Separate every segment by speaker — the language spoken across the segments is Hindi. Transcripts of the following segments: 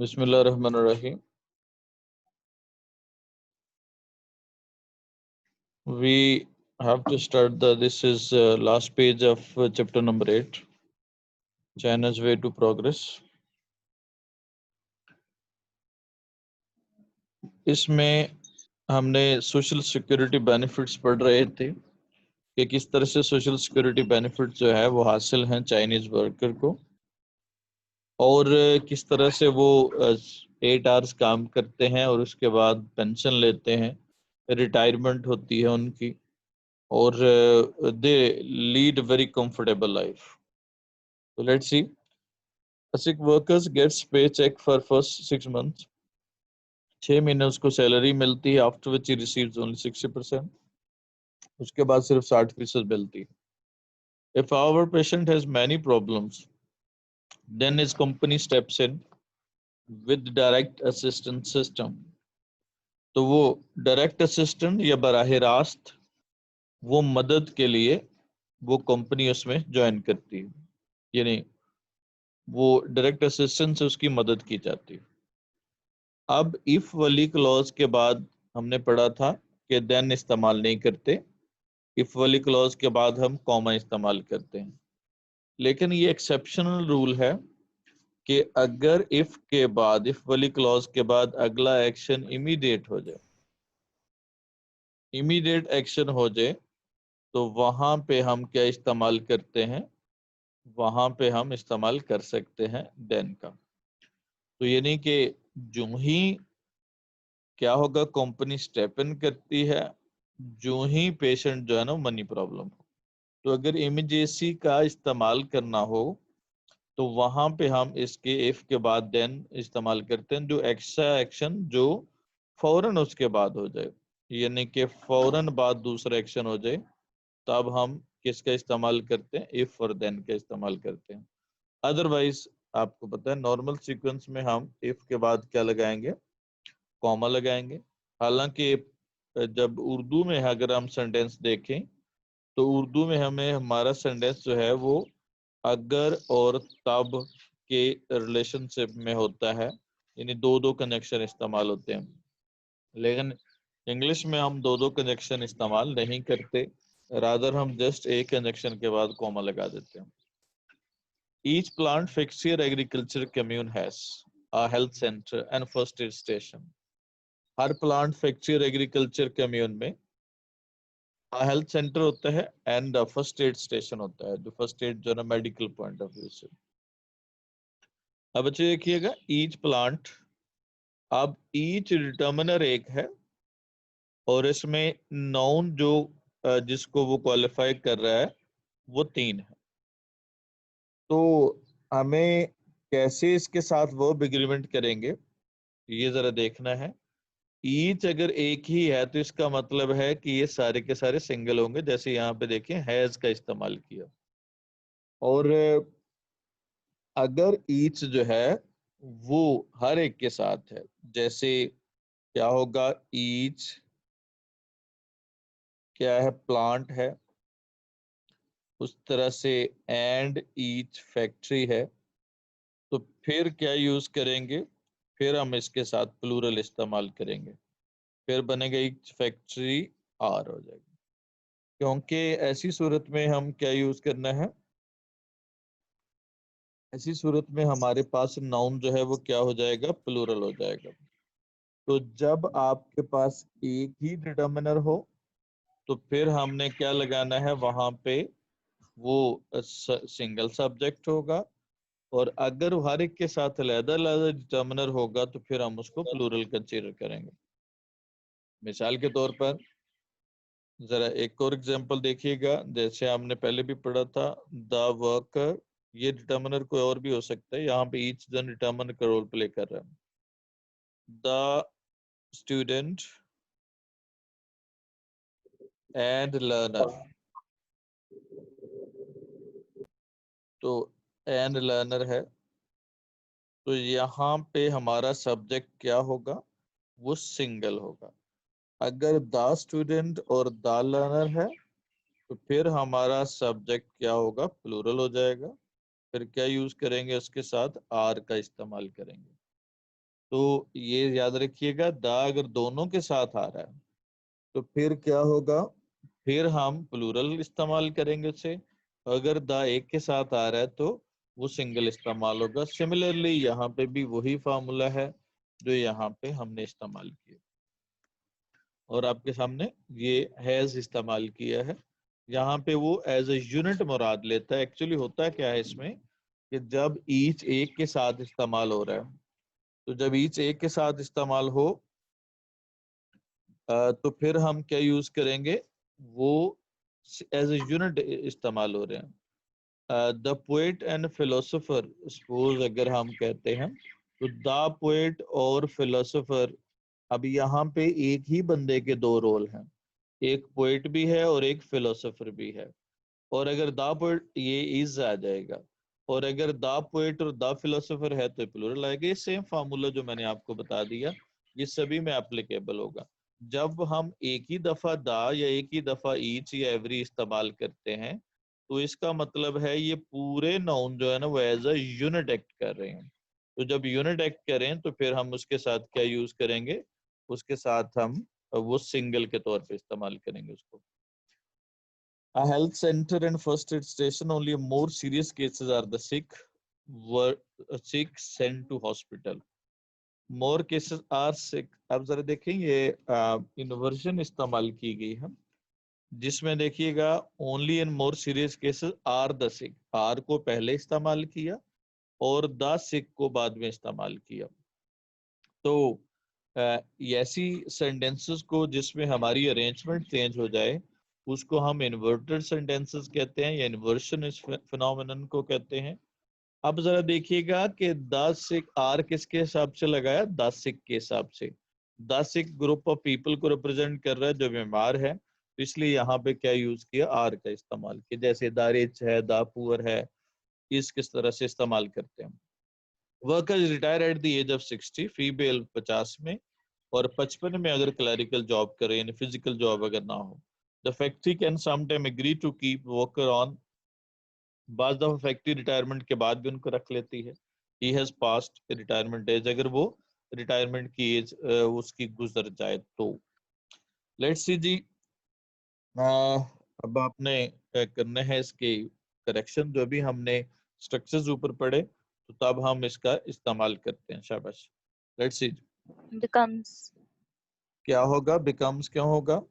Speaker 1: Bismillahirrahmanirrahim. We have to start this is last page of chapter number 8, China's way to progress. इसमें हमने सोशल सिक्योरिटी बेनिफिट्स पढ़ रहे थे कि किस तरह से सोशल सिक्योरिटी बेनिफिट जो है वो हासिल हैं चाइनीज वर्कर को, और किस तरह से वो 8 आवर्स काम करते हैं और उसके बाद पेंशन लेते हैं, रिटायरमेंट होती है उनकी, और they lead very comfortable life. So let's see. A sick workers gets paycheck for first 6 months. 6 महीने उसको सैलरी मिलती है. After which he receives only 60%. उसके बाद सिर्फ 60% मिलती है. If our patient has many problems, then his company steps in with direct assistance system. तो वो डायरेक्ट असिस्टेंट या बराह रास्त वो मदद के लिए वो कंपनी उसमें ज्वाइन करती है, यानी वो डायरेक्ट असिस्टेंट से उसकी मदद की जाती है. अब इफ वाली क्लॉज के बाद हमने पढ़ा था कि देन इस्तेमाल नहीं करते, इफ वाली क्लॉज के बाद हम कॉमा इस्तेमाल करते हैं. लेकिन ये एक्सेप्शनल रूल है कि अगर इफ के बाद, इफ वाली क्लॉज के बाद अगला एक्शन इमीडिएट हो जाए, इमीडिएट एक्शन हो जाए, तो वहां पे हम क्या इस्तेमाल करते हैं, वहां पे हम इस्तेमाल कर सकते हैं देन का. तो यानी कि जो ही क्या होगा, कंपनी स्टेप इन करती है जो ही पेशेंट जो है ना मनी प्रॉब्लम हो. तो अगर इमरजेंसी का इस्तेमाल करना हो तो वहां पे हम इसके इफ के बाद देन इस्तेमाल करते हैं, जो एक्स्ट्रा एक्शन जो फौरन उसके बाद हो जाए, यानी कि फौरन बाद दूसरा एक्शन हो जाए, तब हम किसका इस्तेमाल करते हैं, इफ और देन का इस्तेमाल करते हैं. अदरवाइज आपको पता है नॉर्मल सीक्वेंस में हम इफ के बाद क्या लगाएंगे, कॉमा लगाएंगे. हालांकि जब उर्दू में अगर हम सेंटेंस देखें तो उर्दू में हमें हमारा सेंटेंस जो है वो अगर और तब के रिलेशनशिप में होता है, यानी दो दो कनेक्शन इस्तेमाल होते हैं. लेकिन इंग्लिश में हम दो दो कनेक्शन इस्तेमाल नहीं करते, रादर हम जस्ट एक कनेक्शन के बाद कॉमा लगा देते हैं. Each plant fixture agriculture commune has a health center and first aid station. Her plant fracture agriculture commune में हेल्थ सेंटर होता है एंड फर्स्ट एड स्टेशन होता है. जो फर्स्ट एड जो है ना मेडिकल पॉइंट ऑफ व्यू से. अब बच्चे देखिएगा ईच प्लांट, अब ईच डिटर्मिनर एक है और इसमें नाउन जो जिसको वो क्वालिफाई कर रहा है वो 3 है. तो हमें कैसे इसके साथ वर्ब एग्रीमेंट करेंगे ये जरा देखना है. ईच अगर एक ही है तो इसका मतलब है कि ये सारे के सारे सिंगल होंगे, जैसे यहाँ पे देखिए हैज का इस्तेमाल किया. और अगर ईच जो है वो हर एक के साथ है, जैसे क्या होगा, ईच क्या है, प्लांट है, उस तरह से एंड ईच फैक्ट्री है, तो फिर क्या यूज करेंगे, फिर हम इसके साथ प्लूरल इस्तेमाल करेंगे, फिर बनेगा ईच फैक्ट्री आर हो जाएगा. क्योंकि ऐसी सूरत में हम क्या यूज करना है, ऐसी सूरत में हमारे पास नाउन जो है वो क्या हो जाएगा, प्लूरल हो जाएगा. तो जब आपके पास एक ही डिटर्मिनर हो तो फिर हमने क्या लगाना है वहां पे, वो सिंगल सब्जेक्ट होगा. और अगर हर एक के साथ अलग अलग डिटर्मिनर होगा तो फिर हम उसको प्लूरल कंसीडर करेंगे. मिसाल के तौर पर जरा एक और एग्जांपल देखिएगा, जैसे हमने पहले भी पढ़ा था द वर्कर, ये डिटर्मिनर कोई और भी हो सकता है, यहाँ पे ईच जन डिटर्मिनर का रोल प्ले कर रहा है. द स्टूडेंट एंड लर्नर, तो एंड लर्नर है, तो यहाँ पे हमारा सब्जेक्ट क्या होगा, वो सिंगल होगा. अगर द स्टूडेंट और द लर्नर है तो फिर हमारा सब्जेक्ट क्या होगा, प्लूरल हो जाएगा. फिर क्या यूज करेंगे, उसके साथ आर का इस्तेमाल करेंगे. तो ये याद रखिएगा, द अगर दोनों के साथ आ रहा है तो फिर क्या होगा, फिर हम प्लूरल इस्तेमाल करेंगे उसे। अगर द एक के साथ आ रहा है तो वो सिंगल इस्तेमाल होगा। सिमिलरली यहाँ पे भी वही फार्मूला है जो यहाँ पे हमने इस्तेमाल किया, और आपके सामने ये हैज इस्तेमाल किया है। यहाँ पे वो एज ए यूनिट मुराद लेता है। एक्चुअली होता क्या है इसमें कि जब ईच एक के साथ इस्तेमाल हो रहा है, तो जब ईच एक के साथ इस्तेमाल हो तो फिर हम क्या यूज करेंगे, वो एज ए यूनिट इस्तेमाल हो रहे हैं। The poet and philosopher, suppose अगर हम कहते हैं तो द पोएट और फिलोसोफर, अब यहाँ पे एक ही बंदे के दो रोल हैं, एक पोएट भी है और एक फिलोसोफर भी है। और अगर द पोएट, ये इज आ जाएगा, और अगर द पोएट और द फिलोसोफर है तो प्लूरल आएगा। ये सेम फार्मूला जो मैंने आपको बता दिया, ये सभी में एप्लीकेबल होगा। जब हम एक ही दफा द या एक ही दफा ईच या एवरी इस्तेमाल करते हैं तो इसका मतलब है ये पूरे नाउन जो है ना वो एज अ यूनिट एक्ट कर रहे हैं। तो जब यूनिट एक्ट करें तो फिर हम उसके साथ क्या यूज करेंगे, उसके साथ हम वो सिंगल के तौर पे इस्तेमाल करेंगे उसको। A health center and first aid station, only more serious cases are the sick were sick sent to hospital. More cases are sick. अब जरा देखें ये इन्वर्जन इस्तेमाल की गई है, जिसमें देखिएगा only in more serious cases are the sick, are को पहले इस्तेमाल किया और द सिक को बाद में इस्तेमाल किया। तो ऐसी सेंटेंसेस को जिसमें हमारी अरेंजमेंट चेंज हो जाए उसको हम इन्वर्टेड सेंटेंसेस कहते हैं, या इन्वर्शन इस फिनोमेनन को कहते हैं। अब जरा देखिएगा कि द सिक आर किसके हिसाब से लगाया, द सिक के हिसाब से। The sick group of people को रिप्रेजेंट कर रहा है जो बीमार है, तो इसलिए यहाँ पे क्या यूज किया, आर का इस्तेमाल किया। जैसे द रिच है, द पुअर है, इस किस तरह से इस्तेमाल करते हैं। Workers retire at the age of 60, female 50 में, और 55 में अगर क्लरिकल जॉब करे, यानी फिजिकल जॉब अगर ना हो। The factory can sometime agree to keep worker on, बाद दफा फैक्ट्री रिटायरमेंट के बाद भी उनको रख लेती है। He has past retirement age, अगर वो रिटायरमेंट की एज उसकी गुजर जाए तो। लेट्स सी जी, अब आपने करना है इसके करेक्शन, जो भी हमने स्ट्रक्चर्स ऊपर पढ़े तो तब हम इसका इस्तेमाल करते हैं। शाबाश। लेट्स सी,
Speaker 2: becomes,
Speaker 1: क्या होगा, बिकम्स क्यों होगा,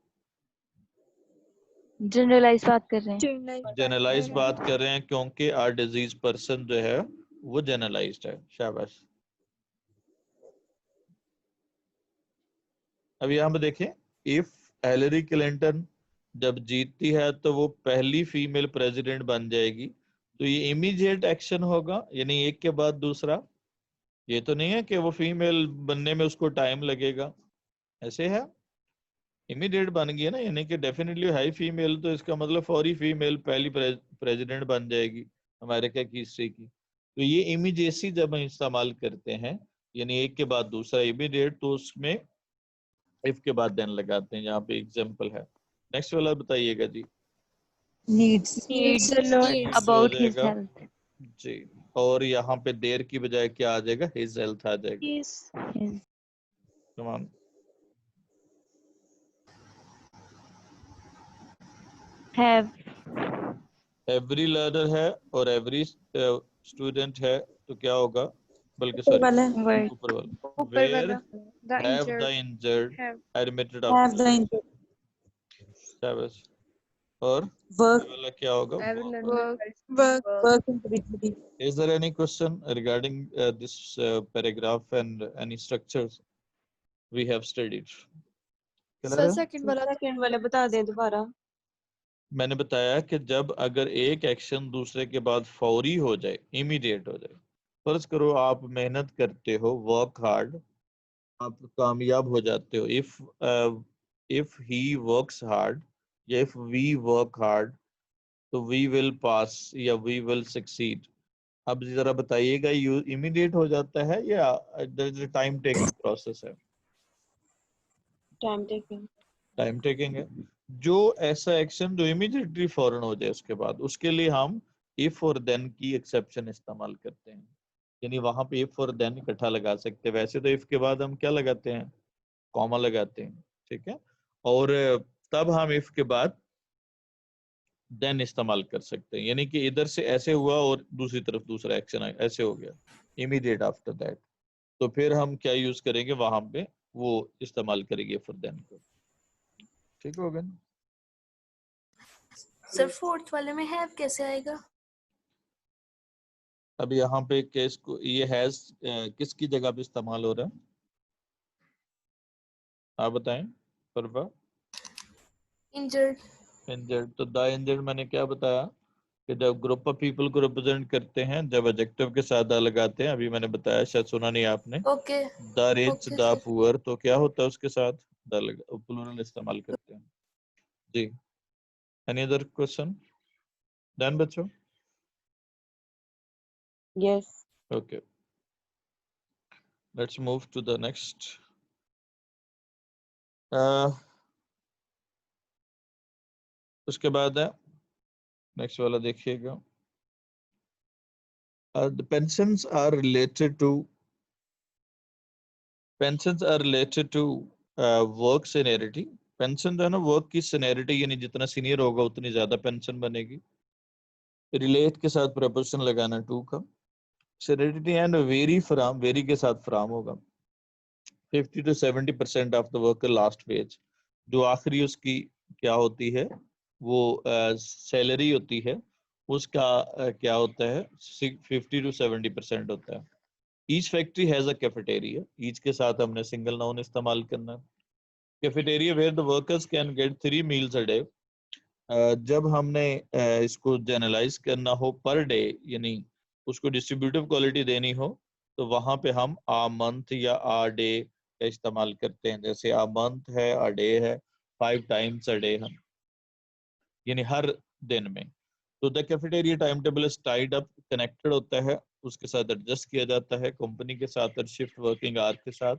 Speaker 2: जनरलाइज बात कर रहे हैं।
Speaker 1: जनरलाइज बात कर रहे हैं क्योंकि आर डिजीज पर्सन जो है वो जनरलाइज्ड है। शाबाश। अब यहाँ पे देखें, इफ हिलरी क्लिंटन जब जीतती है तो वो पहली फीमेल प्रेसिडेंट बन जाएगी, तो ये इमीडिएट एक्शन होगा, यानी एक के बाद दूसरा। ये तो नहीं है कि वो फीमेल बनने में उसको टाइम लगेगा, ऐसे है, इमीडिएट बन गई है ना, यानी कि डेफिनेटली हाई फीमेल, तो इसका मतलब फौरी फीमेल पहली प्रेसिडेंट बन जाएगी अमेरिका की हिस्ट्री की। तो ये इमीडिएसी जब हम इस्तेमाल करते हैं, यानी एक के बाद दूसरा इमीडिएट, तो उसमें इफ के बाद देन लगाते हैं। यहाँ पे एग्जांपल है। नेक्स्ट वाला बताइएगा जी।
Speaker 3: needs,
Speaker 2: Needs to learn
Speaker 1: हो
Speaker 2: about his
Speaker 1: जाएगा
Speaker 2: health.
Speaker 1: जी, और यहाँ पे देर की बजाय क्या आ जाएगा, हिज हेल्थ आ जाएगा।
Speaker 2: His.
Speaker 1: Come on,
Speaker 2: Have.
Speaker 1: Every learner है और एवरी स्टूडेंट है, तो क्या होगा, बल्कि
Speaker 3: ऊपर
Speaker 1: सॉरी
Speaker 3: वाला
Speaker 2: Word.
Speaker 1: ऊपर वाला,
Speaker 4: ऊपर
Speaker 1: वेयर
Speaker 4: वाला the
Speaker 1: have the
Speaker 4: injured
Speaker 1: injured
Speaker 4: have
Speaker 1: admitted
Speaker 3: have
Speaker 1: after
Speaker 3: the
Speaker 1: service. शाबाश। और
Speaker 3: work
Speaker 1: ये वाला क्या होगा,
Speaker 4: every
Speaker 1: work.
Speaker 4: learner
Speaker 3: work work individually.
Speaker 1: Is there any question regarding this paragraph and any structures we have studied? Clear
Speaker 4: sir
Speaker 1: है?
Speaker 3: सेकंड वाला बता दें दोबारा।
Speaker 1: मैंने बताया कि जब अगर एक एक्शन दूसरे के बाद फौरी हो जाए, इमीडिएट हो जाए, फर्ज करो आप मेहनत करते हो, वर्क हार्ड, आप कामयाब हो जाते हो। इफ ही वर्क्स हार्ड या इफ वी वर्क हार्ड तो वी विल पास या वी विल सक्सीड। अब जरा बताइएगा, यू इमीडिएट हो जाता है या टाइम टेकिंग प्रोसेस है?
Speaker 3: Time taking.
Speaker 1: टाइम टेकिंग है। जो ऐसा एक्शन जो इमीडिएटली फौरन हो जाए उसके बाद, उसके लिए हम इफ और देन की एक्सेप्शन इस्तेमाल करते हैं। यानी वहां पे इफ और देन इकट्ठा लगा सकते हैं। वैसे तो इफ के बाद हम क्या लगाते हैं, कॉमा लगाते हैं, ठीक है। और तब हम इफ के बाद देन इस्तेमाल कर सकते हैं, यानी कि इधर से ऐसे हुआ और दूसरी तरफ दूसरा एक्शन आया, ऐसे हो गया, इमीडिएट आफ्टर दैट, तो फिर हम क्या यूज करेंगे, वहां पे वो इस्तेमाल करेंगे फॉर देन को। ठीक हो गया ना?
Speaker 4: सर फोर्थ वाले में हैव कैसे आएगा?
Speaker 1: अब यहाँ पे केस को ये हैज किसकी जगह पे इस्तेमाल हो रहा है, आप बताएं परवा।
Speaker 4: इंजर्ड।
Speaker 1: इंजर्ड, तो द इंजर्ड मैंने क्या बताया कि जब ग्रुप ऑफ पीपल को रिप्रेजेंट करते हैं, जब एडजेक्टिव के साथ द लगाते हैं, अभी मैंने बताया, शायद सुना नहीं आपने,
Speaker 4: okay
Speaker 1: the rich
Speaker 4: okay
Speaker 1: the
Speaker 4: sir.
Speaker 1: Poor, तो क्या होता है उसके साथ द प्लूरल इस्तेमाल करते हैं जी। एनी अदर क्वेश्चन डन बच्चों?
Speaker 3: Yes.
Speaker 1: Okay, let's move to the next. उसके बाद है नेक्स्ट वाला, देखिएगा। The pensions are related to work seniority। Pension जो है ना, वर्क की सीनियरिटी, यानी जितना सीनियर होगा उतनी ज्यादा पेंशन बनेगी। रिलेट के साथ प्रपोजिशन लगाना टू का, seniority and vary from, vary के साथ फ्रॉम होगा। 50 to 70% of the worker last wage, जो आखिरी उसकी क्या होती है, वो सैलरी होती है, उसका क्या होता है, 50 to 70% होता है। Each factory has a cafeteria, each के साथ हमने सिंगल नाउन इस्तेमाल करना है। Cafeteria where the workers can get 3 meals a day. जब हमने इसको जनरलाइज करना हो पर डे, यानी उसको डिस्ट्रीब्यूटिव क्वालिटी देनी हो, तो वहां पे हम आ मंथ या आ डे का इस्तेमाल करते हैं। जैसे आ मंथ है, आ डे है, 5 टाइम्स अ डे हम, यानी हर दिन में। तो the cafeteria time table is tied up, connected होता है, उसके साथ एडजस्ट किया जाता है कंपनी के साथ और शिफ्ट वर्किंग आवर के साथ।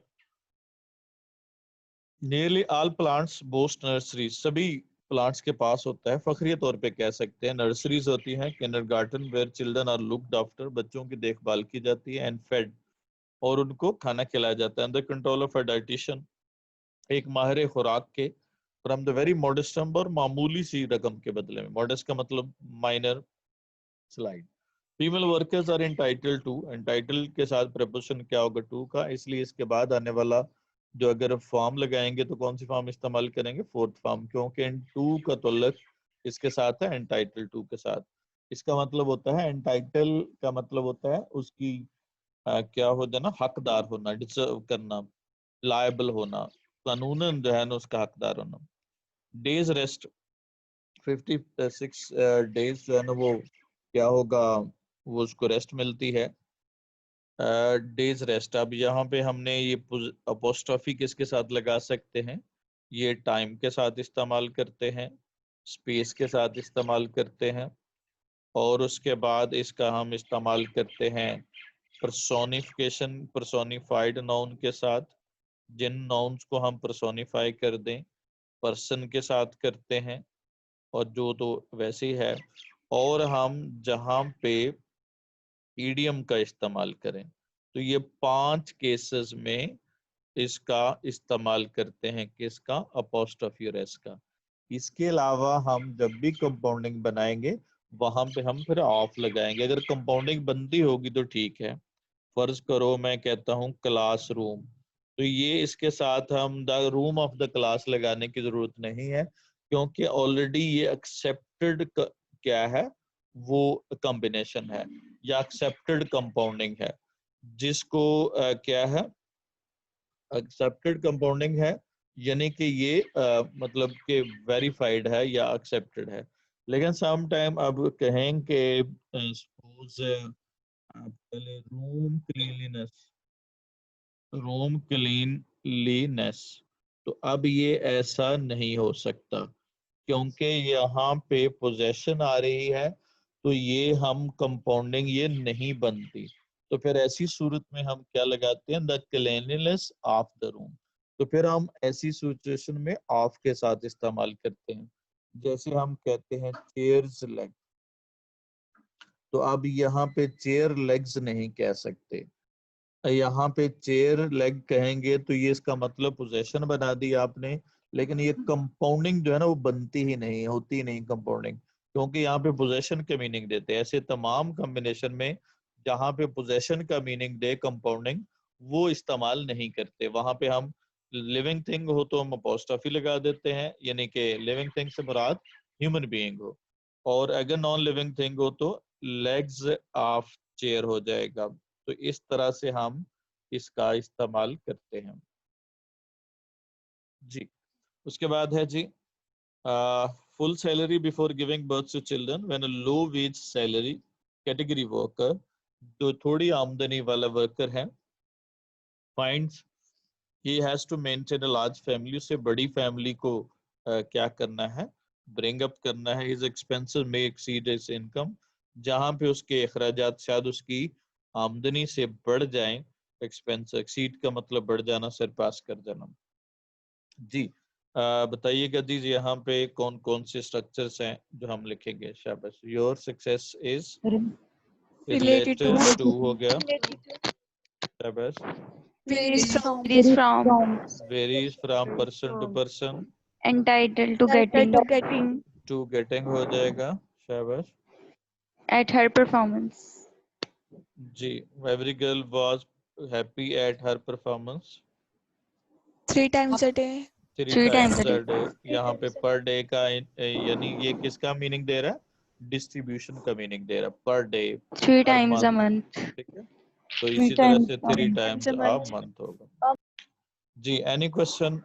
Speaker 1: Nearly all plants boast nursery, सभी प्लांट्स के पास होता है, फखरी तौर पे कह सकते हैं। नर्सरीज होती हैं, kindergarten where children are looked after, बच्चों की देखभाल की जाती है, एंड फेड, और उनको खाना खिलाया जाता है, under control of a dietitian, एक माहिर खुराक के, from the very modest number, मामूली सी रकम के बदले में। मॉडेस्ट का मतलब minor, slight. Female workers are entitled to, entitled के साथ प्रपोजिशन क्या होगा, टू का, इसलिए इसके बाद आने वाला जो अगर फॉर्म लगाएंगे तो कौन सी फॉर्म इस्तेमाल करेंगे, फोर्थ फॉर्म, क्योंकि इन टू का तल्लुक इसके साथ है, एंटाइटल टू के साथ। इसका मतलब होता है, एंटाइटल का मतलब होता है उसकी क्या होता है ना, हकदार होना, डिजर्व करना, लायबल होना, कानूनन जो है ना उसका हकदार होना। डेज रेस्ट, 56 डेज जो है ना वो क्या होगा, वो उसको रेस्ट मिलती है, डेज रेस्ट। अब यहाँ पे हमने ये अपोस्ट्रोफी किसके साथ लगा सकते हैं, ये टाइम के साथ इस्तेमाल करते हैं, स्पेस के साथ इस्तेमाल करते हैं, और उसके बाद इसका हम इस्तेमाल करते हैं पर्सोनिफिकेशन, पर्सोनिफाइड नाउन के साथ, जिन नाउन्स को हम पर्सोनिफाई कर दें, पर्सन के साथ करते हैं, और जो तो वैसे ही है। और हम जहाँ पे ईडियम का इस्तेमाल करें, तो ये 5 केसेस में इसका इस्तेमाल करते हैं, किसका, अपोस्ट्रोफी और एस का। इसके अलावा हम जब भी कंपाउंडिंग बनाएंगे वहां पे हम फिर ऑफ लगाएंगे। अगर कंपाउंडिंग बनती होगी तो ठीक है, फर्ज करो मैं कहता हूँ क्लासरूम, तो ये इसके साथ हम the room of the class लगाने की जरूरत नहीं है, क्योंकि ऑलरेडी ये एक्सेप्टेड क्या है, वो कॉम्बिनेशन है या एक्सेप्टेड कंपाउंडिंग है, जिसको क्या है, एक्सेप्टेड कंपाउंडिंग है, यानी कि ये मतलब कि वेरीफाइड है या एक्सेप्टेड है। लेकिन सम टाइम अब कहें कि सपोज आप पहले रूम क्लीनलीनेस, तो अब ये ऐसा नहीं हो सकता, क्योंकि यहाँ पे पोजेशन आ रही है, तो ये हम कंपाउंडिंग ये नहीं बनती। तो फिर ऐसी सूरत में हम क्या लगाते हैं, the cleanliness of the room, तो फिर हम ऐसी सिचुएशन में ऑफ के साथ इस्तेमाल करते हैं। जैसे हम कहते हैं चेयर्स लेग, तो अब यहाँ पे चेयर लेग्स नहीं कह सकते, यहाँ पे चेयर लेग कहेंगे तो ये इसका मतलब पोजेशन बना दी आपने, लेकिन ये कंपाउंडिंग जो है ना वो बनती ही नहीं, होती ही नहीं कंपाउंडिंग, क्योंकि यहाँ पे पोजेशन का मीनिंग देते हैं। ऐसे तमाम कॉम्बिनेशन में जहाँ पे पोजेशन का मीनिंग दे कंपाउंडिंग, वो इस्तेमाल नहीं करते। वहां पे हम लिविंग थिंग हो तो हम अपोस्ट्रोफी लगा देते हैं, यानी कि लिविंग थिंग से मुराद ह्यूमन बीइंग हो, और अगर नॉन लिविंग थिंग हो तो लेग्स ऑफ चेयर हो जाएगा। तो इस तरह से हम इसका इस्तेमाल करते हैं जी। उसके बाद है जी full salary before giving birth to children when a low wage salary category worker, जो थोड़ी आमदनी वाला वर्कर है, finds he has to maintain a large family, उससे बड़ी फैमिली को क्या करना है, ब्रिंग अप करना है। हिज एक्सपेंसेस में एक्सीड हिज इनकम, जहां पे उसके अखराजात शायद उसकी आमदनी से बढ़ जाएं। एक्सपेंस एक्सीड का मतलब बढ़ जाना, सरपास कर जाना जी। बताइएगा जी यहाँ पे कौन कौन से स्ट्रक्चर्स हैं जो हम लिखेंगे। शाबाश, your success is
Speaker 2: Related to.
Speaker 1: Related to हो गया, शाबाश।
Speaker 3: Varies from.
Speaker 2: Varies from.
Speaker 1: Varies from person to person
Speaker 2: Entitled to getting.
Speaker 1: To getting हो जाएगा, शाबाश
Speaker 2: At her performance.
Speaker 1: जी। Every girl was happy at her performance
Speaker 3: 3 times a day.
Speaker 1: 3
Speaker 2: 3 times
Speaker 1: times
Speaker 2: a
Speaker 1: a
Speaker 2: day.
Speaker 1: day। यहाँ पे पर डे का यानी ये किसका मीनिंग दे रहा है, डिस्ट्रीब्यूशन का मीनिंग दे रहा है, per day
Speaker 2: 3
Speaker 1: her
Speaker 2: times a
Speaker 1: month,
Speaker 2: month.
Speaker 1: ठीक है। तो
Speaker 2: 3
Speaker 1: इसी तरह
Speaker 2: times
Speaker 1: से
Speaker 2: a
Speaker 1: 3
Speaker 2: month.
Speaker 1: times a month होगा जी। Any question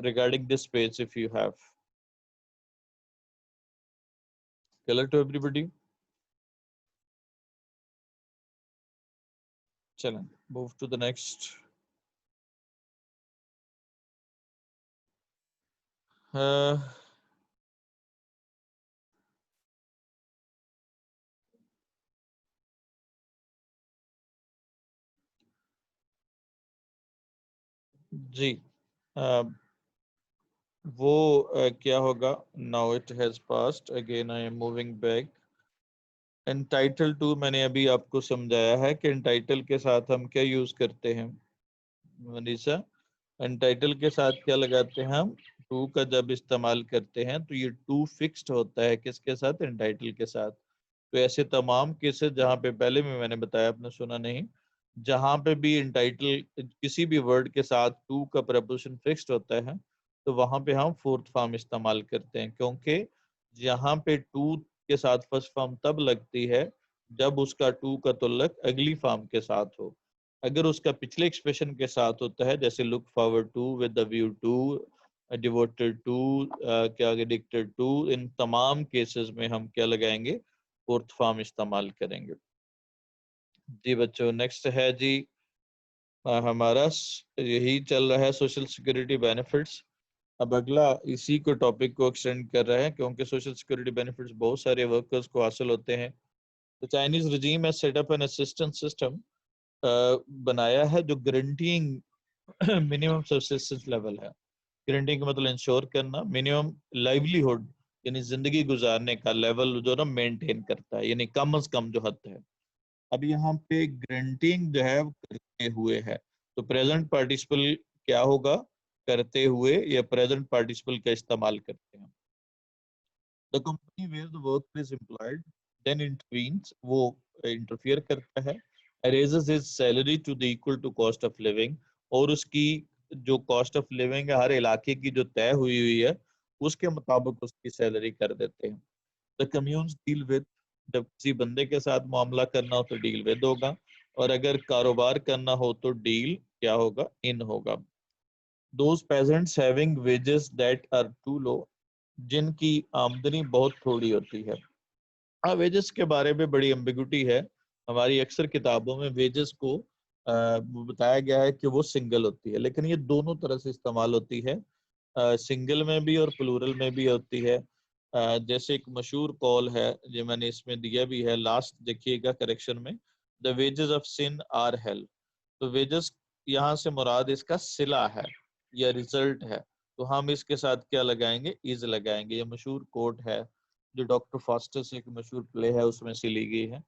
Speaker 1: regarding this page if you have? Clear to everybody? चलें, move to the next. जी वो क्या होगा, now it has passed, again I am moving back. Entitle to मैंने अभी आपको समझाया है कि एंटाइटल के साथ हम क्या यूज करते हैं मनीषा, एंटाइटल के साथ क्या लगाते हैं हम, टू का जब इस्तेमाल करते हैं तो ये टू फिक्स्ड होता है किसके साथ, एंटाइटल के साथ। तो ऐसे तमाम केसेस जहाँ पे पहले में मैंने बताया, आपने सुना नहीं, जहाँ पे भी एंटाइटल किसी भी वर्ड के साथ टू का प्रपोजिशन फिक्स्ड होता है तो वहां पे हम फोर्थ फॉर्म इस्तेमाल करते हैं, क्योंकि यहाँ पे टू के साथ फर्स्ट फॉर्म तब लगती है जब उसका टू का तुल्लक अगली फॉर्म के साथ हो। अगर उसका पिछले एक्सप्रेशन के साथ होता है, जैसे look forward to, with the view to, devoted to, क्या एडिक्टेड टू, इन तमाम केसेस में हम क्या लगाएंगे, फोर्थ फॉर्म इस्तेमाल करेंगे जी। बच्चों नेक्स्ट है जी हमारा यही चल रहा है सोशल सिक्योरिटी बेनिफिट्स। अब अगला इसी को टॉपिक को एक्सटेंड कर रहा है, क्योंकि सोशल सिक्योरिटी बेनिफिट्स बहुत सारे वर्कर्स को हासिल होते हैं। तो चाइनीज रजीम है सेटअप एन असिस्टेंस सिस्टम बनाया है जो गारंटीइंग मिनिमम सब्सिस्टेंस लेवल है। गारंटी का मतलब इंश्योर करना, मिनिमम लाइवलीहुड यानी जिंदगी गुजारने का लेवल जो ना मेंटेन करता है, यानी कम से कम जो हद है। अब यहाँ पे ग्रांटिंग जो है वो करते हुए है, तो प्रेजेंट पार्टिसिपल क्या होगा, करते हुए या प्रेजेंट पार्टिसिपल का इस्तेमाल करते हैं। The company where the work is employed then intervenes, वो इंटरफियर करता है, raises his salary to the equal to cost of living, और उसकी जो कॉस्ट ऑफ लिविंग है हर इलाके की जो तय हुई हुई है उसके मुताबिक उसकी सैलरी कर देते हैं। द कम्यून्स डील विद, जब किसी बंदे के साथ मामला करना हो तो डील विद होगा, और अगर कारोबार करना हो तो डील क्या होगा, इन होगा। Those peasants having wages that are too low, जिनकी आमदनी बहुत थोड़ी होती है। हाँ, वेजेस के बारे में बड़ी एम्बिगुटी है हमारी अक्सर किताबों में। वेजेस को बताया गया है कि वो सिंगल होती है, लेकिन ये दोनों तरह से इस्तेमाल होती है, सिंगल में भी और प्लूरल में भी होती है। जैसे एक मशहूर कॉल है जो मैंने इसमें दिया भी है, लास्ट देखिएगा करेक्शन में, the wages of sin are hell. तो वेजेस यहाँ से मुराद इसका सिला है या रिजल्ट है, तो हम इसके साथ क्या लगाएंगे, इज लगाएंगे। ये मशहूर कोट है जो डॉक्टर फास्टर से एक मशहूर प्ले है उसमें से ली गई है।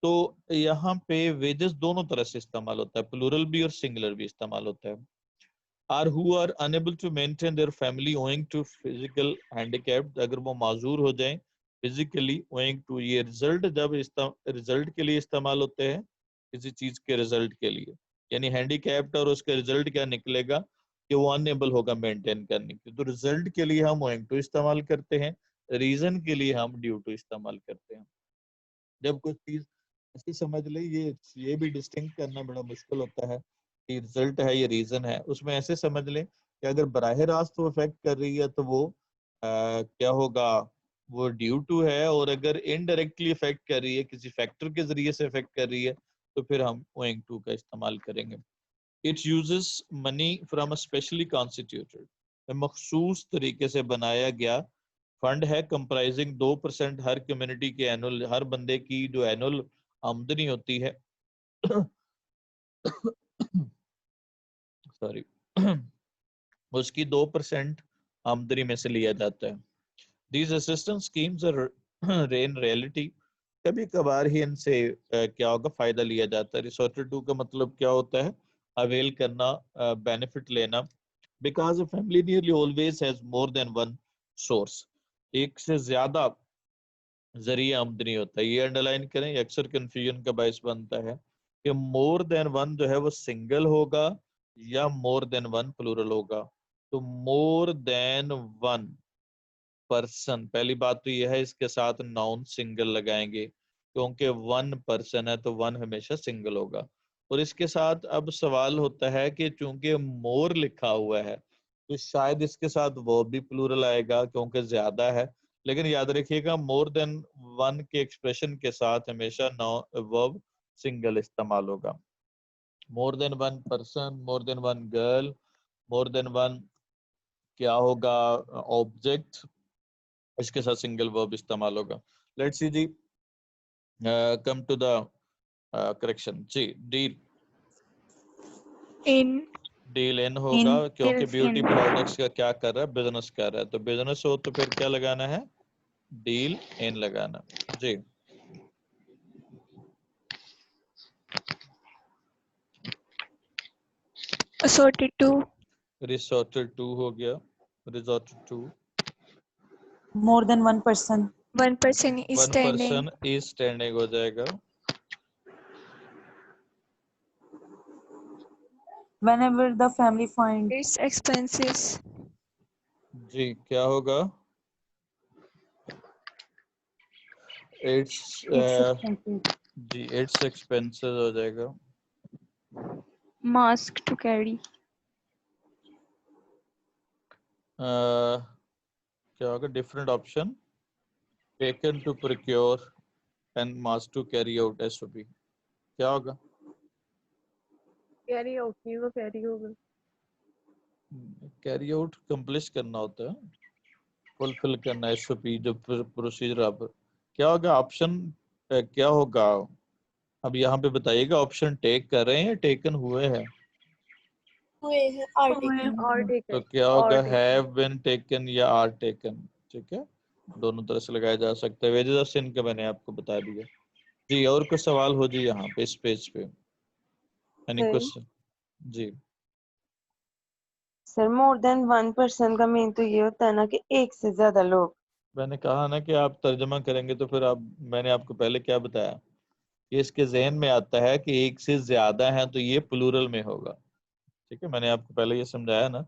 Speaker 1: तो यहाँ पे वेजेस दोनों तरह से इस्तेमाल होता है, प्लूरल भी और सिंगुलर भी इस्तेमाल होता है। Are who are unable to maintain their family owing to physical handicap, अगर वो माजूर हो जाएं फिजिकली ओइंग टू, ये रिजल्ट जब रिजल्ट के लिए इस्तेमाल होते हैं, किसी चीज के रिजल्ट के लिए, यानी हैंडीकैप्ड और उसका रिजल्ट क्या निकलेगा कि वो अनेबल होगा मेंटेन करने की, तो रिजल्ट के लिए हम ओइंग टू इस्तेमाल करते हैं, रीजन के लिए हम ड्यू टू इस्तेमाल करते हैं। जब कुछ चीज ऐसी समझ ले, ये भी डिस्टिंक्ट करना बड़ा मुश्किल होता है कि रिजल्ट है ये रीजन है, उसमें ऐसे समझ लें कि अगर बराह रास्त वो इफेक्ट कर रही है तो वो क्या होगा, वो ड्यू टू है, और अगर इनडायरेक्टली इफेक्ट कर रही है, किसी फैक्टर के जरिए से इफेक्ट कर रही है, तो फिर हम ओइंग टू का इस्तेमाल करेंगे। It uses money from a specially constituted, मखसूस तरीके से बनाया गया फंड है, कंप्राइजिंग 2% हर कम्युनिटी के एनुअल, हर बंदे की जो एनुअल आमदनी होती है सॉरी उसकी 2% आमदनी में से लिया जाता है। These assistance schemes are in reality, कभी कभार ही इनसे क्या होगा, फायदा लिया जाता है। रिसोर्टेड टू का मतलब क्या होता है, अवेल करना, बेनिफिट लेना। Because a family nearly always has more than one source, एक से ज्यादा जरिए आमदनी होता है, ये अंडरलाइन करें, ये अक्सर कंफ्यूजन का बायस बनता है कि मोर देन वन जो है वो सिंगल होगा या मोर देन वन प्लूरल होगा। तो मोर देन वन पर्सन, पहली बात तो यह है, इसके साथ नाउन सिंगल लगाएंगे क्योंकि वन पर्सन है तो वन हमेशा सिंगल होगा। और इसके साथ अब सवाल होता है कि चूंकि मोर लिखा हुआ है तो शायद इसके साथ वो भी प्लूरल आएगा क्योंकि ज्यादा है, लेकिन याद रखिएगा मोर देन वन के एक्सप्रेशन के साथ हमेशा वर्ब सिंगल इस्तेमाल होगा। More than one person, more than one girl, more than one क्या होगा, ऑब्जेक्ट, इसके साथ सिंगल वर्ब इस्तेमाल होगा। लेट्स सी जी, कम टू द करेक्शन जी। Deal,
Speaker 3: In.
Speaker 1: डील इन होगा क्योंकि
Speaker 2: Deals
Speaker 1: ब्यूटी
Speaker 2: in.
Speaker 1: प्रोडक्ट्स का क्या कर रहा है, बिजनेस कर रहा है, तो बिजनेस हो तो फिर क्या लगाना है, डील इन लगाना जी।
Speaker 3: Assorted to.
Speaker 1: रिसोर्टेड टू हो गया, resorted to.
Speaker 5: More than one person.
Speaker 3: One person is
Speaker 1: one
Speaker 3: standing.
Speaker 1: Person is standing हो जाएगा।
Speaker 5: Whenever the family finds
Speaker 3: Its expenses.
Speaker 1: जी क्या होगा, इट्स
Speaker 5: its expenses.
Speaker 1: जी इट्स एक्सपेंसेस हो जाएगा।
Speaker 2: Mask to carry.
Speaker 1: क्या होगा, different option, taken to procure and must to carry out SOP, क्या होगा,
Speaker 6: कैरी आउट नहीं होगा, कैरी होगा।
Speaker 1: कैरी आउट कंप्लीट करना होता है, फुलफिल करना एसओपी जो प्रोसीजर आप, क्या होगा ऑप्शन, क्या होगा, अब यहाँ पे बताइएगा ऑप्शन टेक कर रहे हैं या टेकन हुए हैं,
Speaker 4: हुए हैं, आर टेकन।
Speaker 6: और
Speaker 1: तो
Speaker 6: टेकन।
Speaker 1: क्या
Speaker 6: और
Speaker 1: होगा,
Speaker 6: टेकन।
Speaker 1: हैव बीन टेकन या आर टेकन, ठीक है, दोनों तरह से लगाया जा सकता है। वेजेस ऑफ सिन का मैंने आपको बता दिया जी। और कुछ सवाल हो जी यहाँ पे इस पेज पे, एनी
Speaker 6: सर
Speaker 1: क्वेश्चन जी।
Speaker 6: Sir more than one person का मीन तो ये होता है ना कि एक से ज्यादा लोग।
Speaker 1: मैंने कहा ना कि आप तर्जमा करेंगे तो फिर आप, मैंने आपको पहले क्या बताया, ये इसके जहन में आता है कि एक से ज्यादा है तो ये प्लूरल में होगा, ठीक है, मैंने आपको पहले ये समझाया ना,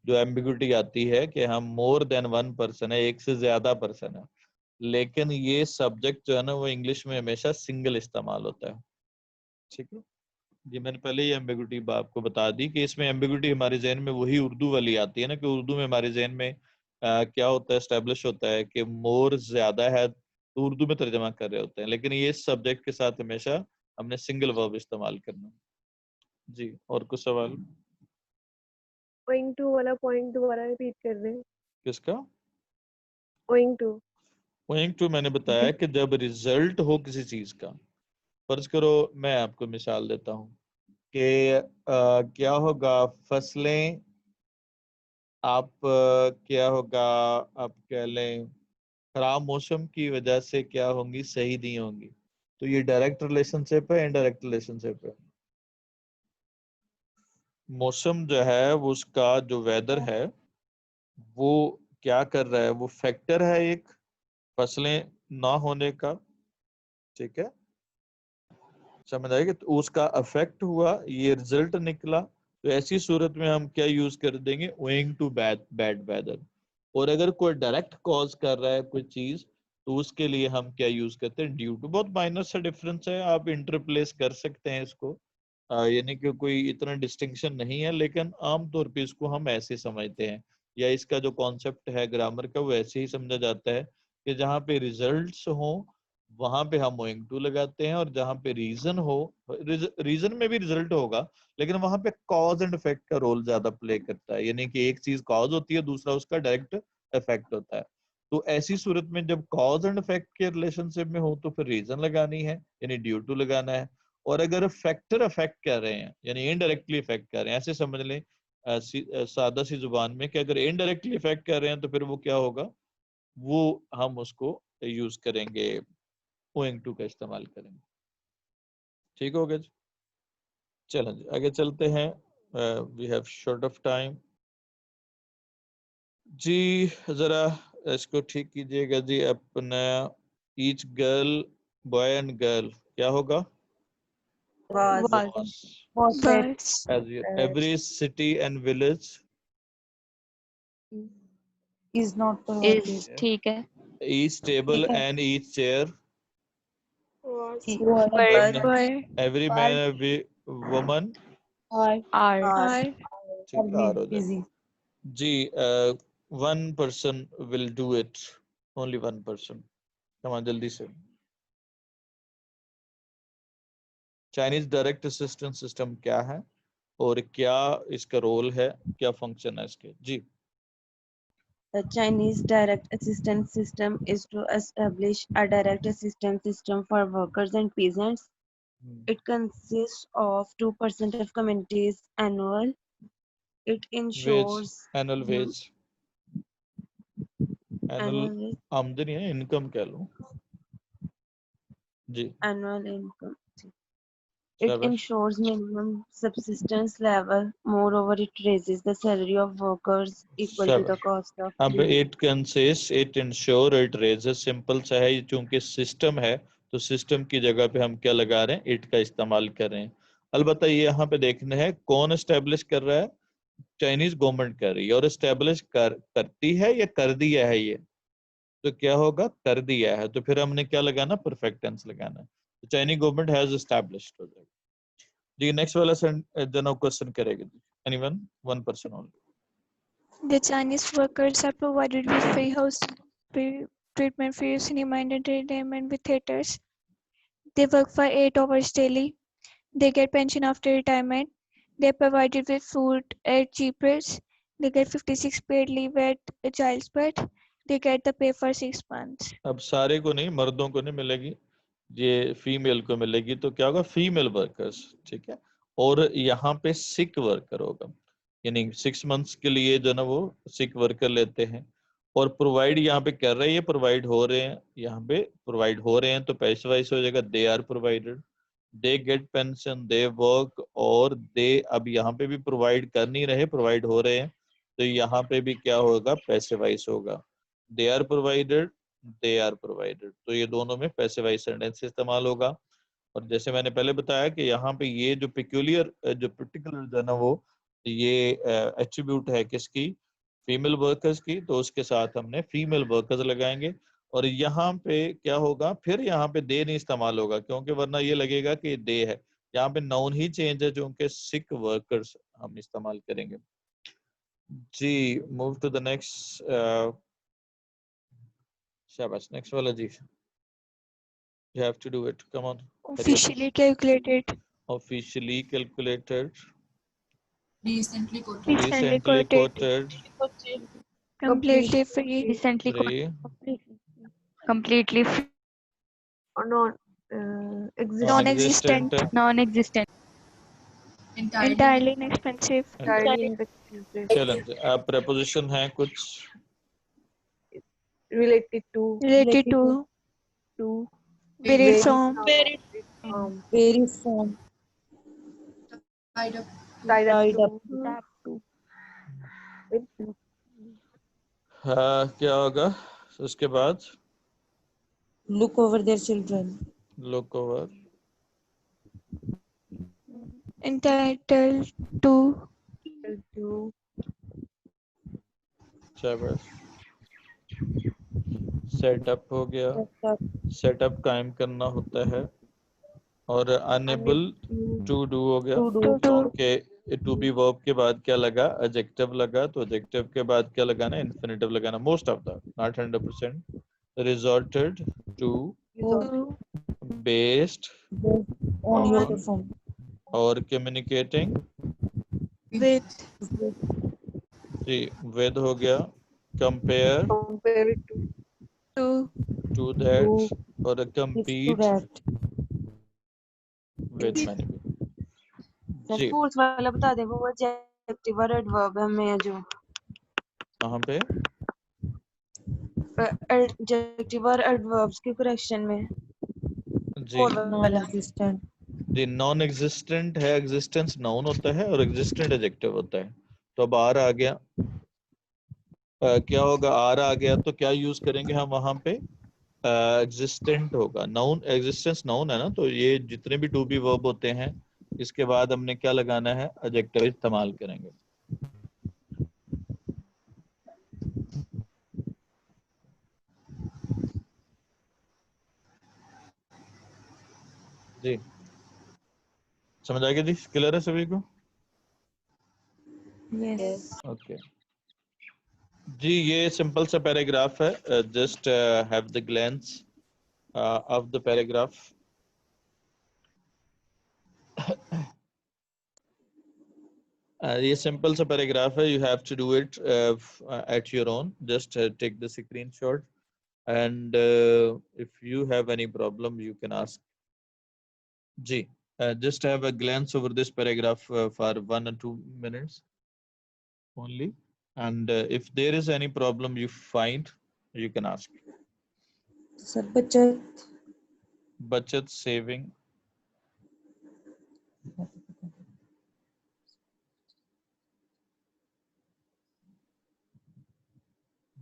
Speaker 1: जो एम्बिग्युइटी आती है कि हम मोर देन वन पर्सन है, एक से ज्यादा पर्सन है, लेकिन ये सब्जेक्ट जो है ना वो इंग्लिश में हमेशा सिंगल इस्तेमाल होता है, ठीक है। ये मैंने पहले ही एम्बिग्युइटी आपको बता दी कि इसमें एम्बिग्युइटी हमारे जहन में वही उर्दू वाली आती है ना, कि उर्दू में हमारे जहन में क्या होता है, एस्टेब्लिश होता है कि मोर ज्यादा है तो उर्दू में तर्जमा कर रहे होते हैं, लेकिन ये सब्जेक्ट के साथ हमेशा हमने सिंगल वर्ब इस्तेमाल करना जी। और कुछ सवाल,
Speaker 6: ओइंग टू वाला पॉइंट दोबारा रिपीट कर रहे हैं।
Speaker 1: किसका,
Speaker 6: ओइंग टू।
Speaker 1: पॉइंट टू मैंने बताया कि जब रिजल्ट हो किसी चीज का, फर्ज करो मैं आपको मिसाल देता हूँ कि क्या होगा, फसलें आप क्या होगा, आप कह लें खराब मौसम की वजह से क्या होंगी, सही नहीं होंगी, तो ये डायरेक्ट रिलेशनशिप है, इनडायरेक्ट रिलेशनशिप है। मौसम जो है वो उसका जो वेदर है वो क्या कर रहा है, वो फैक्टर है एक फसलें ना होने का, ठीक है, समझ आएगी। तो उसका अफेक्ट हुआ, ये रिजल्ट निकला। तो ऐसी सूरत में हम क्या यूज कर देंगे, ओइंग टू बैड वेदर। और अगर कोई डायरेक्ट कॉज कर रहा है कोई चीज तो उसके लिए हम क्या यूज करते हैं, ड्यू टू। बहुत माइनर सा डिफरेंस है, आप इंटरप्लेस कर सकते हैं इसको, यानी कि कोई इतना डिस्टिंक्शन नहीं है, लेकिन आमतौर पे इसको हम ऐसे समझते हैं, या इसका जो कॉन्सेप्ट है ग्रामर का वो ऐसे ही समझा जाता है कि जहाँ पे रिजल्ट्स हो वहां पे हम ओइंग टू लगाते हैं, और जहाँ पे रीजन हो, रीजन में भी रिजल्ट होगा लेकिन वहां पे कॉज एंड इफेक्ट का रोल ज्यादा प्ले करता है, यानी कि एक चीज कॉज होती है, दूसरा उसका डायरेक्ट इफेक्ट होता है। तो ऐसी सूरत में जब कॉज एंड इफेक्ट के रिलेशनशिप में हो तो फिर रीजन लगानी है, यानी ड्यू टू लगाना है। और अगर फैक्टर अफेक्ट कर रहे हैं यानी इनडायरेक्टली इफेक्ट कर रहे हैं, ऐसे समझ लें सादा सी जुबान में कि अगर इनडायरेक्टली इफेक्ट कर रहे हैं तो फिर वो क्या होगा, वो हम उसको यूज करेंगे, ओइंग टू का इस्तेमाल करेंगे। ठीक हो गया जी, चलें जी आगे चलते हैं, we have short of time. जी जरा इसको ठीक कीजिएगा जी अपना, each girl, boy and girl क्या होगा,
Speaker 5: Was.
Speaker 2: Was.
Speaker 5: Was said.
Speaker 3: Was.
Speaker 1: Every city and village
Speaker 5: Is not
Speaker 2: Is
Speaker 5: provided.
Speaker 2: ठीक है।
Speaker 1: each table and each chair,
Speaker 4: Was.
Speaker 5: He
Speaker 2: Were.
Speaker 1: and
Speaker 3: Were.
Speaker 1: every man every woman,
Speaker 4: Are.
Speaker 2: Are.
Speaker 3: Are.
Speaker 1: ठीक है, और हो जाए
Speaker 5: busy.
Speaker 1: जी। One person will do it, only one person, come on जल्दी से। चाइनीज डायरेक्ट असिस्टेंस सिस्टम क्या है और क्या इसका रोल है, क्या फंक्शन है इसके जी।
Speaker 7: The Chinese direct assistance system is to establish a direct assistance system for workers and peasants. It consists of 2% of communities annual. It
Speaker 1: wage,
Speaker 7: ensures
Speaker 1: annual wage, annual
Speaker 7: annual
Speaker 1: आमदनी है, इनकम कह लो जी।
Speaker 7: annual income. It
Speaker 1: शाबाश।
Speaker 7: ensures minimum subsistence level. Moreover, it raises the salary of workers equal to the
Speaker 1: शाबाश।
Speaker 7: cost of
Speaker 1: अब
Speaker 7: living.
Speaker 1: It consist, it ensure, it raises, simple सा है, चूंकि सिस्टम है तो सिस्टम की जगह पे हम क्या लगा रहे हैं, इट का इस्तेमाल कर रहे हैं। अलबत्ता ये यहाँ पे देखना है कौन एस्टेब्लिश कर रहा है, चाइनीज गवर्नमेंट कर रही है, और एस्टेब्लिश करती है या कर दिया है, ये तो क्या होगा, कर दिया है, तो फिर हमने क्या लगाना, परफेक्ट टेंस लगाना है। तो चाइनीज गवर्नमेंट हैज एस्टैब्लिश्ड हो जाएगा जी। नेक्स्ट वाला जना क्वेश्चन करेगा जी, anyone, one person only.
Speaker 3: The Chinese workers are provided with free housing, free treatment, free cinema and entertainment with theaters. They work for 8 hours daily. They get pension after retirement. They are provided with food at cheap rates. They get 56 paid leave at a child's birth. They get the pay for 6 months.
Speaker 1: अब सारे को नहीं, मर्दों को नहीं मिलेगी, ये फीमेल को मिलेगी, तो क्या होगा, फीमेल वर्कर्स, ठीक है। और यहाँ पे सिक वर्कर होगा, यानी 6 मंथ्स के लिए जो ना वो सिक वर्कर लेते हैं। और प्रोवाइड यहाँ पे कर रहे हैं, ये प्रोवाइड हो रहे हैं, यहाँ पे प्रोवाइड हो रहे हैं तो पैसे वाइज हो जाएगा, they are provided, they get pension, they work, और दे, अब यहाँ पे भी प्रोवाइड कर नहीं रहे, प्रोवाइड हो रहे हैं, तो यहाँ पे भी क्या होगा, पैसे वाइज होगा, they are provided, they are provided, तो ये दोनों में पैसे वाइज सेंटेंस इस्तेमाल होगा। और जैसे मैंने पहले बताया कि यहाँ पे ये जो पेक्यूलियर, जो पर्टिकुलर जो है ना वो ये एट्रीब्यूट है किसकी, फीमेल वर्कर्स की, तो उसके साथ हमने फीमेल वर्कर्स लगाएंगे। और यहाँ पे क्या होगा, फिर यहाँ पे दे नहीं इस्तेमाल होगा, क्योंकि वरना ये लगेगा कि दे है, यहाँ पे नाउन ही चेंज है, क्योंकि सिक वर्कर्स हम इस्तेमाल करेंगे जी। मूव टू द नेक्स्ट, शाबाश, नेक्स्ट वाला जी, you have to do it, come on,
Speaker 3: Officially calculated.
Speaker 1: officially calculated,
Speaker 3: Recently
Speaker 1: recently
Speaker 3: quoted.
Speaker 1: quoted,
Speaker 3: Completely free.
Speaker 2: Recently
Speaker 1: three,
Speaker 2: completely free.
Speaker 6: Or non existing.
Speaker 3: Non-existent.
Speaker 2: Non-existent.
Speaker 3: Entirely inexpensive.
Speaker 6: Entirely inexpensive.
Speaker 1: चलें, अब preposition है कुछ,
Speaker 6: Related to.
Speaker 3: Related to.
Speaker 6: To.
Speaker 3: Very from.
Speaker 5: Very from.
Speaker 6: Tied
Speaker 5: Tied
Speaker 6: up
Speaker 5: up.
Speaker 6: to.
Speaker 1: हाँ, क्या होगा उसके बाद?
Speaker 5: Look over their children.
Speaker 1: Look over,
Speaker 3: Entitled to.
Speaker 6: To.
Speaker 1: शाबाश। सेटअप हो गया, सेटअप कायम करना होता है। और अनेबल टू डू हो गया,
Speaker 5: To do.
Speaker 1: क्योंकि टू बी वर्ब के बाद क्या लगा? एडजेक्टिव लगा, तो एडजेक्टिव के बाद क्या लगाना? इन्फिनेटिव लगाना। Most of the, not 100%। Resorted to, based
Speaker 5: On your
Speaker 1: on,
Speaker 5: perform.
Speaker 1: और कम्युनिकेटिंग
Speaker 3: With.
Speaker 1: जी विद हो गया, compare
Speaker 6: Compare it
Speaker 3: To.
Speaker 1: To that, और
Speaker 5: It's to
Speaker 1: compete
Speaker 5: that.
Speaker 1: With many. जी
Speaker 7: फोर्थ वाला बता दे, वो एडजेक्टिव और एडवर्ब है हमें जो
Speaker 1: कहाँ पे?
Speaker 7: एडजेक्टिव और एडवर्ब्स के करेक्शन में
Speaker 1: जी
Speaker 7: फोर्थ वाला।
Speaker 5: Non-existent.
Speaker 1: जी नॉन एग्जिस्टेंट है, एग्जिस्टेंस नाउन होता है और एग्जिस्टेंट एडजेक्टिव होता है। तो अब आर आ गया, क्या होगा? आर आ गया तो क्या यूज करेंगे हम वहां पे? एग्जिस्टेंट होगा। नाउन, एग्जिस्टेंस नाउन है ना, तो ये जितने भी टू बी वर्ब होते हैं इसके बाद हमने क्या लगाना है? एडजेक्टिव इस्तेमाल करेंगे। जी समझ आ गया जी? क्लियर है सभी को?
Speaker 5: Yes.
Speaker 1: ओके जी, ये सिंपल सा पैराग्राफ है। Just have the glance of the paragraph. ये सिंपल सा पैराग्राफ है। You have to do it at your own. Just take the screenshot and if you have any problem you can ask. जी just have a glance over this paragraph for 1 or 2 minutes only, and if there is any problem you find you can ask.
Speaker 5: Sir, बचत.
Speaker 1: बचत, saving.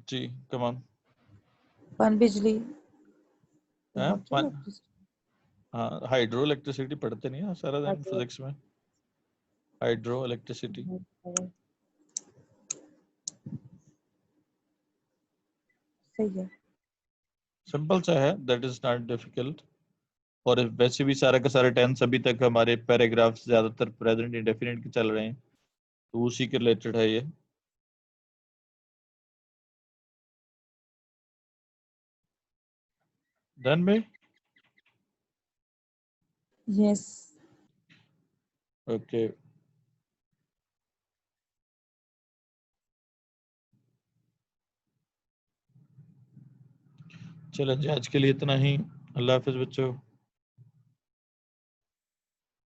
Speaker 1: Ji come on.
Speaker 5: पान बिजली.
Speaker 1: हाँ हाइड्रो इलेक्ट्रिसिटी पढ़ते नहीं है सारा दिन फिजिक्स में? हाइड्रो इलेक्ट्रिसिटी
Speaker 5: सही है.
Speaker 1: सिंपल सा है, दैट इज नॉट डिफिकल्ट। और वैसे भी सारा का सारा टेंस अभी तक हमारे पैराग्राफ्स ज्यादातर प्रेजेंट इंडेफिनिट के चल रहे हैं, तो उसी के रिलेटेड है ये। डन में?
Speaker 5: Yes.
Speaker 1: ओके चलो जी, आज के लिए इतना ही। अल्लाह हाफिज बच्चों।